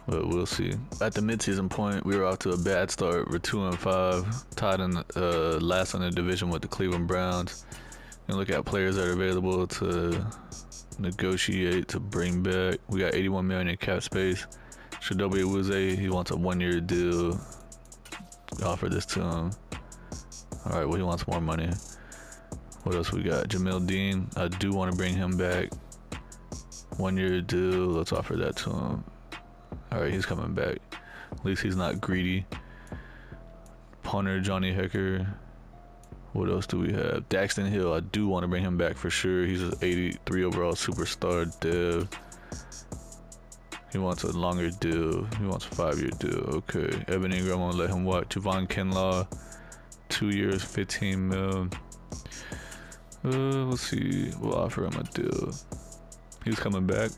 But we'll see. At the midseason point, we were off to a bad start. We're 2-5, tied in last in the division with the Cleveland Browns. And look at players that are available to negotiate to bring back. We got 81 million in cap space. Chidobe Awuzie, he wants a 1-year deal. Offer this to him. All right, well, he wants more money. What else we got? Jamil Dean, I do want to bring him back. 1-year deal. Let's offer that to him. All right, he's coming back. At least he's not greedy. Punter, Johnny Hecker. What else do we have? Daxton Hill, I do want to bring him back for sure. He's an 83 overall superstar dev. He wants a longer deal. He wants a 5-year deal. Okay. Evan Ingram, I'm going to let him walk. Javon Kinlaw, 2 years, 15 mil. Let's see. We'll offer him a deal. He's coming back.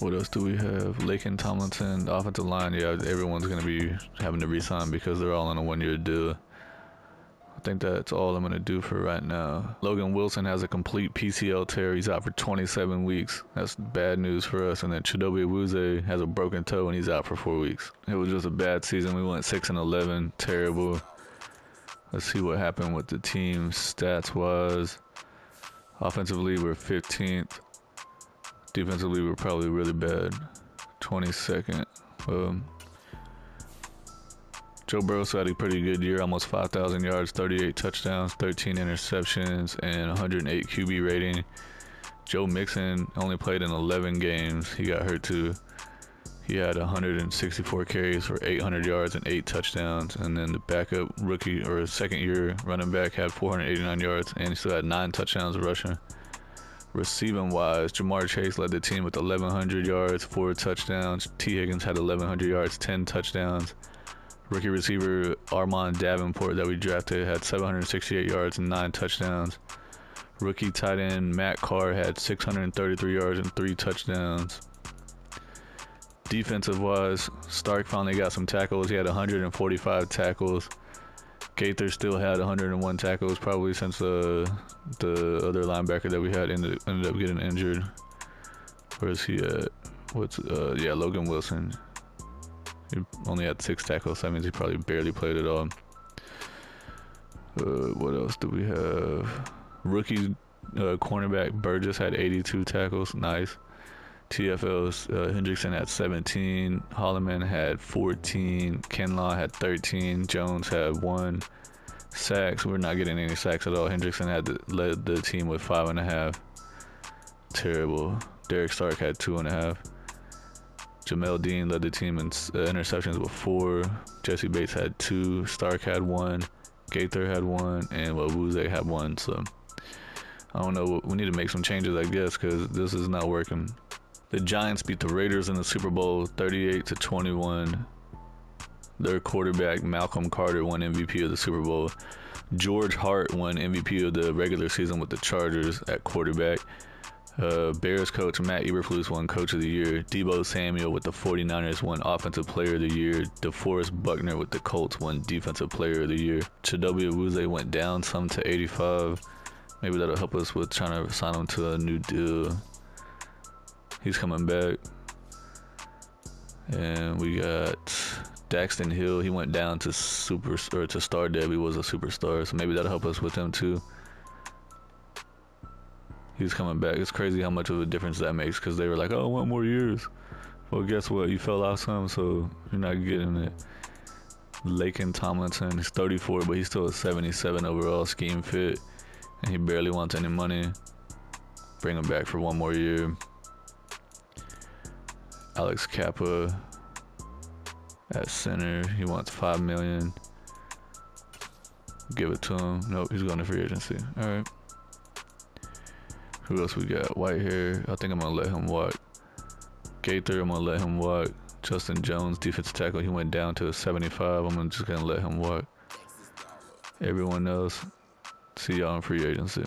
What else do we have? Laken Tomlinson, offensive line. Yeah, everyone's going to be having to re-sign because they're all on a 1-year deal. I think that's all I'm going to do for right now. Logan Wilson has a complete PCL tear. He's out for 27 weeks. That's bad news for us. And then Chidobe Awuzie has a broken toe and he's out for 4 weeks. It was just a bad season. We went 6-11. Terrible. Let's see what happened with the team stats-wise. Offensively, we're 15th. Defensively, we're probably really bad. 22nd. Joe Burrow had a pretty good year, almost 5,000 yards, 38 touchdowns, 13 interceptions, and 108 QB rating. Joe Mixon only played in 11 games. He got hurt too. He had 164 carries for 800 yards and 8 touchdowns. And then the backup rookie or second-year running back had 489 yards, and he still had 9 touchdowns rushing. Receiving wise, Jamar Chase led the team with 1,100 yards, 4 touchdowns. T. Higgins had 1,100 yards, 10 touchdowns. Rookie receiver Armand Davenport that we drafted had 768 yards and 9 touchdowns. Rookie tight end Matt Carr had 633 yards and 3 touchdowns. Defensive wise, Stark finally got some tackles. He had 145 tackles. Gaither still had 101 tackles, probably since the other linebacker that we had ended up getting injured. Where is he at? Logan Wilson. He only had 6 tackles, so that means he probably barely played at all. What else do we have? Rookie cornerback Burgess had 82 tackles. Nice. TFL's Hendrickson had 17, Holloman had 14, Kinlaw had 13, Jones had 1. Sacks, we're not getting any sacks at all. Hendrickson led the team with 5.5. Terrible. Derek Stark had 2.5. Jamel Dean led the team in interceptions with 4. Jesse Bates had 2. Stark had 1. Gaither had 1, and Wabuse had 1. So I don't know. We need to make some changes, I guess, because this is not working. The Giants beat the Raiders in the Super Bowl 38-21. Their quarterback Malcolm Carter won MVP of the Super Bowl. George Hart won MVP of the regular season with the Chargers at quarterback. Bears coach Matt Eberflus won Coach of the Year. Deebo Samuel with the 49ers won Offensive Player of the Year. DeForest Buckner with the Colts won Defensive Player of the Year. Chidobe Awuzie went down some to 85. Maybe that'll help us with trying to sign him to a new deal. He's coming back. And we got Daxton Hill. He went down to star dev. He was a superstar, so maybe that'll help us with him too. He's coming back. It's crazy how much of a difference that makes, because they were like, oh, 1 more years. Well, guess what? You fell out some, so you're not getting it. Laken Tomlinson, he's 34, but he's still a 77 overall scheme fit, and he barely wants any money. Bring him back for 1 more year. Alex Kappa at center. He wants $5 million. Give it to him. Nope, he's going to free agency. All right. Who else we got? Whitehair. I think I'm going to let him walk. Gaither, I'm going to let him walk. Justin Jones, defensive tackle. He went down to a 75. I'm just going to let him walk. Everyone else, see y'all in free agency.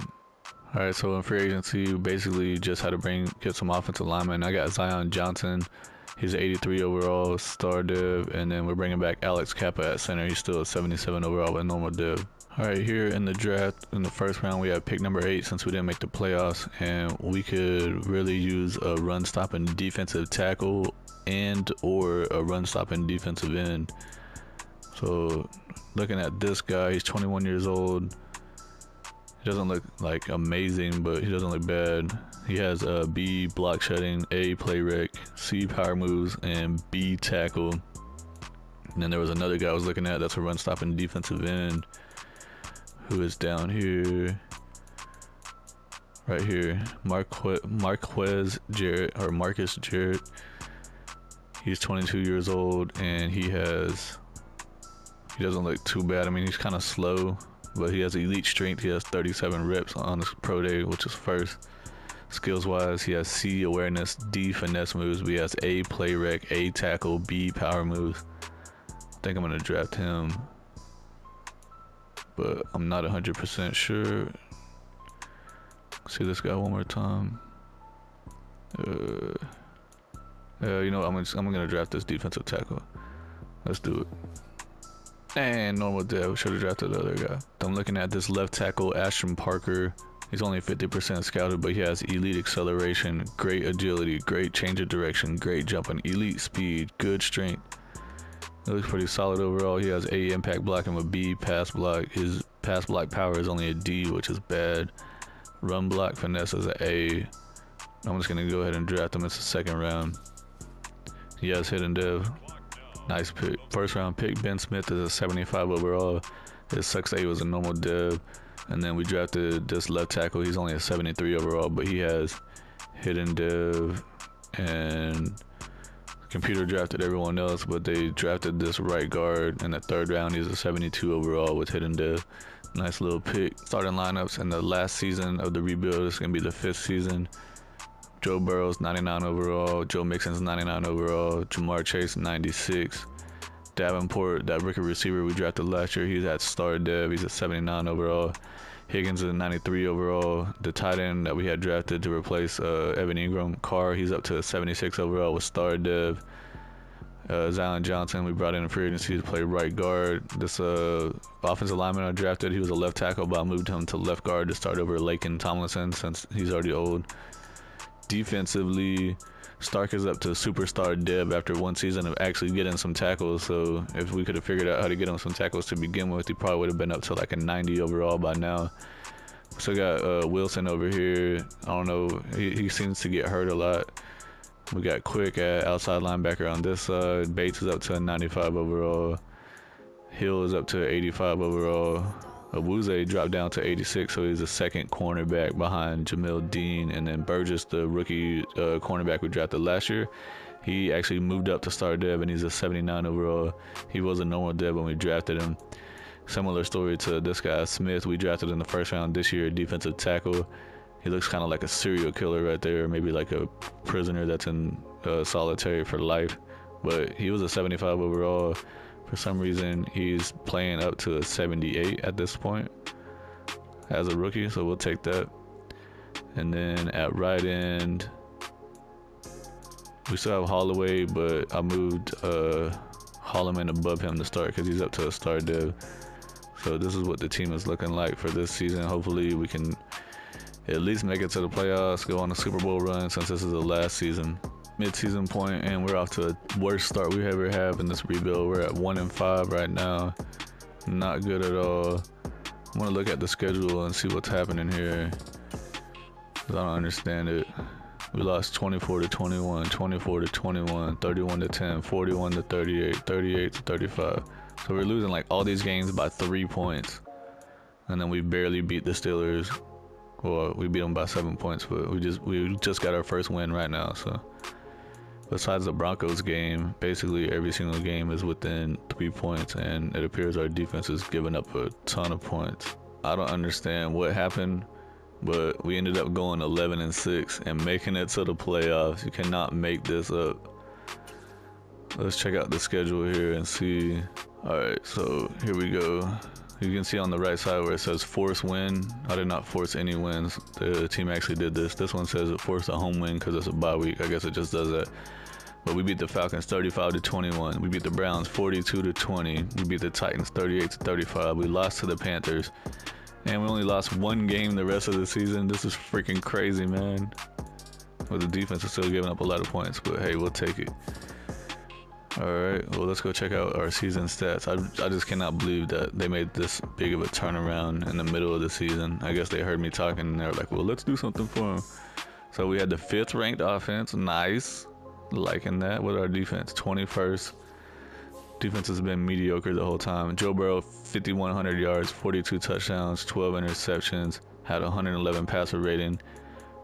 All right, so in free agency, basically just had to get some offensive linemen. I got Zion Johnson. He's 83 overall, star dev, and then we're bringing back Alex Kappa at center. He's still a 77 overall with normal dev. All right, here in the draft, in the first round, we have pick number 8 since we didn't make the playoffs, and we could really use a run-stopping defensive tackle and or a run-stopping defensive end. So looking at this guy, he's 21 years old. He doesn't look like amazing, but he doesn't look bad. He has a B block shedding, A play rec, C power moves, and B tackle. And then there was another guy I was looking at that's a run stopping defensive end, who is down here, right here, Marcus Jarrett. He's 22 years old, and he doesn't look too bad. I mean, he's kind of slow, but he has elite strength. He has 37 reps on his pro day, which is first. Skills wise, he has C awareness, D finesse moves, but he has A play rec, A tackle, B power moves. I think I'm gonna draft him, but I'm not 100% sure. See this guy one more time. You know, I'm gonna draft this defensive tackle. Let's do it. And normal dev, should have drafted the other guy. I'm looking at this left tackle, Ashton Parker. He's only 50% scouted, but he has elite acceleration, great agility, great change of direction, great jumping, elite speed, good strength. It looks pretty solid overall. He has A impact blocking with B pass block. His pass block power is only a D, which is bad. Run block finesse is an A. I'm just gonna go ahead and draft him. It's the second round. He has hidden dev. Nice pick. First round pick, Ben Smith is a 75 overall. His 6'8" was a normal dev. And then we drafted this left tackle. He's only a 73 overall, but he has hidden dev. And computer drafted everyone else, but they drafted this right guard in the third round. He's a 72 overall with hidden dev. Nice little pick. Starting lineups in the last season of the rebuild. It's going to be the 5th season. Joe Burrow's 99 overall. Joe Mixon's 99 overall. Jamar Chase 96. Davenport, that rookie receiver we drafted last year, he's at star dev. He's a 79 overall. Higgins is a 93 overall. The tight end that we had drafted to replace Evan Ingram, Carr, he's up to a 76 overall with star dev. Zion Johnson, we brought in a free agency to play right guard. This offensive lineman I drafted, he was a left tackle, but I moved him to left guard to start over Laken Tomlinson since he's already old. Defensively, Stark is up to superstar dev after 1 season of actually getting some tackles. So if we could have figured out how to get him some tackles to begin with, he probably would have been up to like a 90 overall by now. So got Wilson over here. I don't know, he seems to get hurt a lot. We got Quick at outside linebacker on this side. Bates is up to a 95 overall. Hill is up to 85 overall. Awuzie dropped down to 86, so he's the second cornerback behind Jamel Dean. And then Burgess, the rookie cornerback we drafted last year, He actually moved up to star dev, and he's a 79 overall. He was a normal dev when we drafted him. Similar story to this guy, Smith. We drafted in the first round this year, defensive tackle. He looks kind of like a serial killer right there, maybe like a prisoner that's in solitary for life. But he was a 75 overall. For some reason, he's playing up to a 78 at this point as a rookie, so we'll take that. And then at right end, we still have Holloway, but I moved Holloman above him to start because he's up to a star dev. So this is what the team is looking like for this season. Hopefully we can at least make it to the playoffs, go on a Super Bowl run since this is the last season. Mid-season point, and we're off to a worst start we ever have in this rebuild. We're at 1-5 right now. Not good at all. I'm gonna look at the schedule and see what's happening here, because I don't understand it. We lost 24-21, 24-21, 31-10, 41-38, 38-35. So we're losing like all these games by 3 points, and then we barely beat the Steelers. Well, we beat them by 7 points, but we just got our first win right now. So besides the Broncos game, basically every single game is within 3 points, and it appears our defense is giving up a ton of points. I don't understand what happened, but we ended up going 11-6 and making it to the playoffs. You cannot make this up. Let's check out the schedule here and see. Alright, so here we go. You can see on the right side where it says force win. I did not force any wins. The team actually did this. This one says it forced a home win because it's a bye week. I guess it just does that. But we beat the Falcons 35-21. We beat the Browns 42-20. We beat the Titans 38-35. We lost to the Panthers. And we only lost one game the rest of the season. This is freaking crazy, man. But the defense is still giving up a lot of points. But hey, we'll take it. Alright, well, let's go check out our season stats. I just cannot believe that they made this big of a turnaround in the middle of the season. I guess they heard me talking and they were like, well, let's do something for them. So we had the 5th ranked offense. Nice. Liking that. With our defense, 21st. Defense has been mediocre the whole time. Joe Burrow, 5,100 yards, 42 touchdowns, 12 interceptions, had 111 passer rating.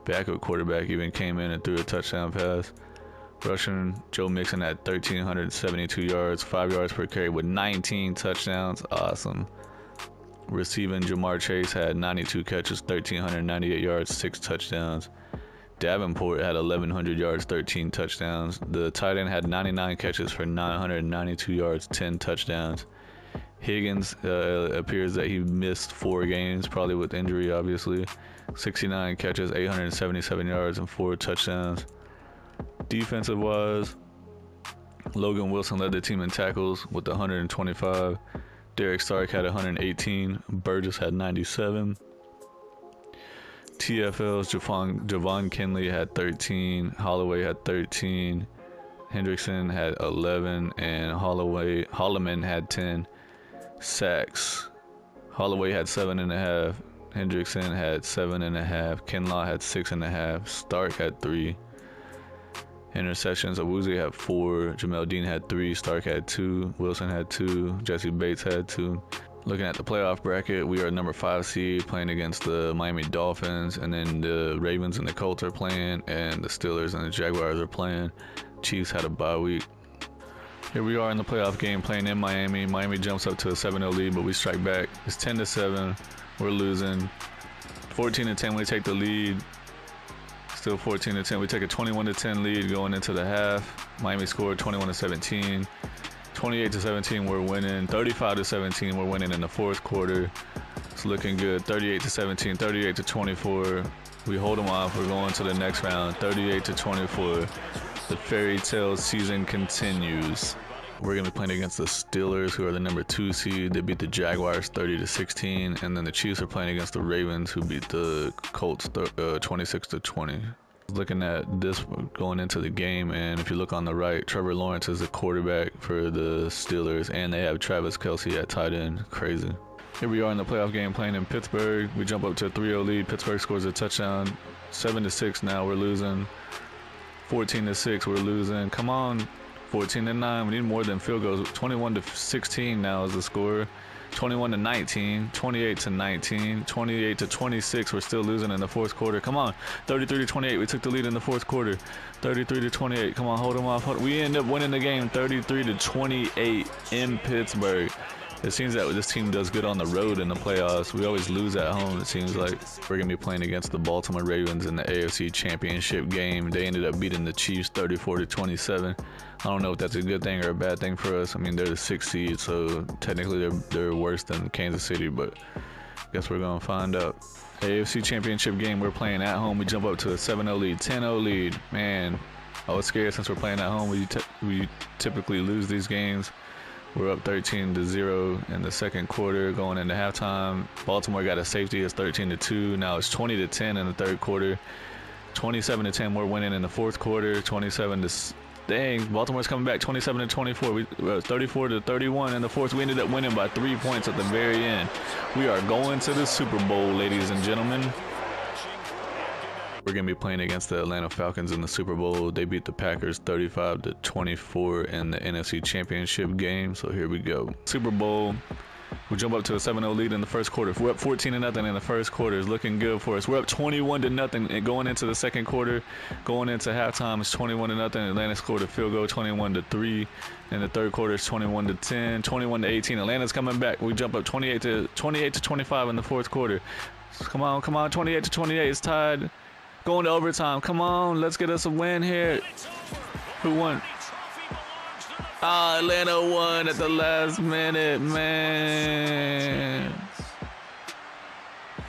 Backup quarterback even came in and threw a touchdown pass. Rushing, Joe Mixon had 1,372 yards, 5 yards per carry with 19 touchdowns. Awesome. Receiving, Jamar Chase had 92 catches, 1,398 yards, 6 touchdowns. Davenport had 1,100 yards, 13 touchdowns. The tight end had 99 catches for 992 yards, 10 touchdowns. Higgins appears that he missed 4 games, probably with injury, obviously. 69 catches, 877 yards, and 4 touchdowns. Defensive wise, Logan Wilson led the team in tackles with 125. Derek Stark had 118. Burgess had 97. TFL's Javon Kinley had 13. Holloway had 13. Hendrickson had 11. And Holloman had 10. Sacks, Holloway had 7.5. Hendrickson had 7.5. Kinlaw had 6.5. Stark had 3. Interceptions, Awuzie had 4, Jamel Dean had 3, Stark had 2, Wilson had 2, Jesse Bates had 2. Looking at the playoff bracket, we are number 5 seed playing against the Miami Dolphins, and then the Ravens and the Colts are playing, and the Steelers and the Jaguars are playing. Chiefs had a bye week. Here we are in the playoff game playing in Miami. Miami jumps up to a 7-0 lead, but we strike back. It's 10-7. We're losing. 14-10, we take the lead. Still 14-10. We take a 21-10 lead going into the half. Miami scored 21-17. 28-17, we're winning. 35-17, we're winning in the fourth quarter. It's looking good. 38-17, 38-24. We hold them off. We're going to the next round. 38-24. The fairy tale season continues. We're going to be playing against the Steelers, who are the number 2 seed. They beat the Jaguars 30-16. And then the Chiefs are playing against the Ravens, who beat the Colts 26-20. Looking at this going into the game, and if you look on the right, Trevor Lawrence is the quarterback for the Steelers, and they have Travis Kelce at tight end. Crazy. Here we are in the playoff game playing in Pittsburgh. We jump up to a 3-0 lead. Pittsburgh scores a touchdown. 7-6 now, we're losing. 14-6, we're losing. Come on. 14-9, we need more than field goals. 21-16 now is the score. 21-19, 28-19, 28-26. We're still losing in the fourth quarter. Come on, 33-28. We took the lead in the fourth quarter. 33-28. Come on, hold them off. We end up winning the game 33-28 in Pittsburgh. It seems that this team does good on the road in the playoffs. We always lose at home. It seems like we're going to be playing against the Baltimore Ravens in the AFC Championship game. They ended up beating the Chiefs 34-27. I don't know if that's a good thing or a bad thing for us. I mean, they're the 6th seed, so technically they're worse than Kansas City, but I guess we're going to find out. AFC Championship game, we're playing at home. We jump up to a 7-0 lead, 10-0 lead. Man, I was scared since we're playing at home. We typically lose these games. We're up 13-0 in the second quarter going into halftime. Baltimore got a safety. It's 13-2. Now it's 20-10 in the third quarter. 27-10. We're winning in the fourth quarter. 27 Baltimore's coming back. 27-24. We 34-31 in the fourth. We ended up winning by 3 points at the very end. We are going to the Super Bowl, ladies and gentlemen. We're going to be playing against the Atlanta Falcons in the Super Bowl. They beat the Packers 35-24 in the NFC Championship game. So here we go. Super Bowl. We jump up to a 7-0 lead in the first quarter. We're up 14-0 in the first quarter. It's looking good for us. We're up 21-0 going into the second quarter. Going into halftime, it's 21-0. Atlanta scored a field goal, 21-3. In the third quarter, it's 21-10, 21-18. Atlanta's coming back. We jump up 28-25 in the fourth quarter. Come on, 28-28. It's tied. Going to overtime. Come on, let's get us a win here. Who won? Atlanta won at the last minute, man.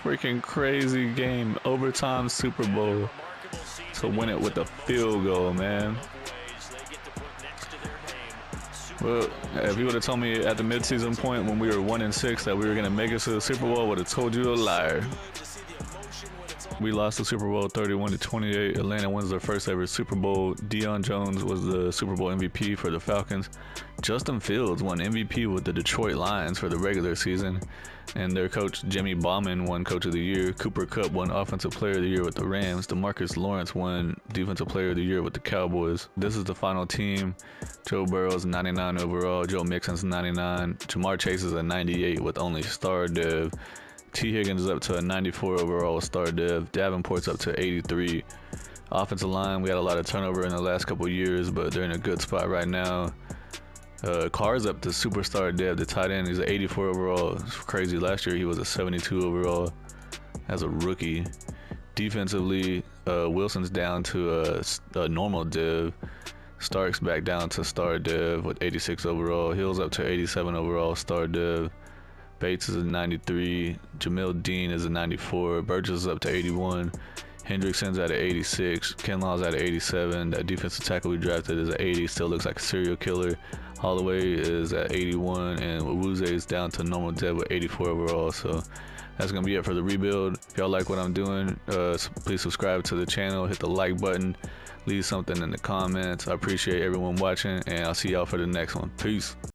Freaking crazy game. Overtime Super Bowl to win it with a field goal, man. Well, if you would have told me at the midseason point when we were 1-6 that we were going to make it to the Super Bowl, I would have told you a liar. We lost the Super Bowl 31-28. Atlanta wins their first ever Super Bowl. Deion Jones was the Super Bowl MVP for the Falcons. Justin Fields won MVP with the Detroit Lions for the regular season. And their coach, Jimmy Bauman, won Coach of the Year. Cooper Kupp won Offensive Player of the Year with the Rams. DeMarcus Lawrence won Defensive Player of the Year with the Cowboys. This is the final team. Joe Burrow's 99 overall. Joe Mixon's 99. Jamar Chase is a 98 with only star dev. T. Higgins is up to a 94 overall star dev. Davenport's up to 83. Offensive line, we had a lot of turnover in the last couple years, but they're in a good spot right now. Carr's up to superstar dev. The tight end, he's an 84 overall. It's crazy. Last year he was a 72 overall as a rookie. Defensively, Wilson's down to a normal dev. Stark's back down to star dev with 86 overall. Hill's up to 87 overall star dev. Bates is a 93. Jamil Dean is a 94. Burgess is up to 81. Hendrickson's at an 86. Kinlaw's at an 87. That defensive tackle we drafted is an 80. Still looks like a serial killer. Holloway is at 81. And Wuze is down to normal dev with 84 overall. So that's going to be it for the rebuild. If y'all like what I'm doing, please subscribe to the channel. Hit the like button. Leave something in the comments. I appreciate everyone watching. And I'll see y'all for the next one. Peace.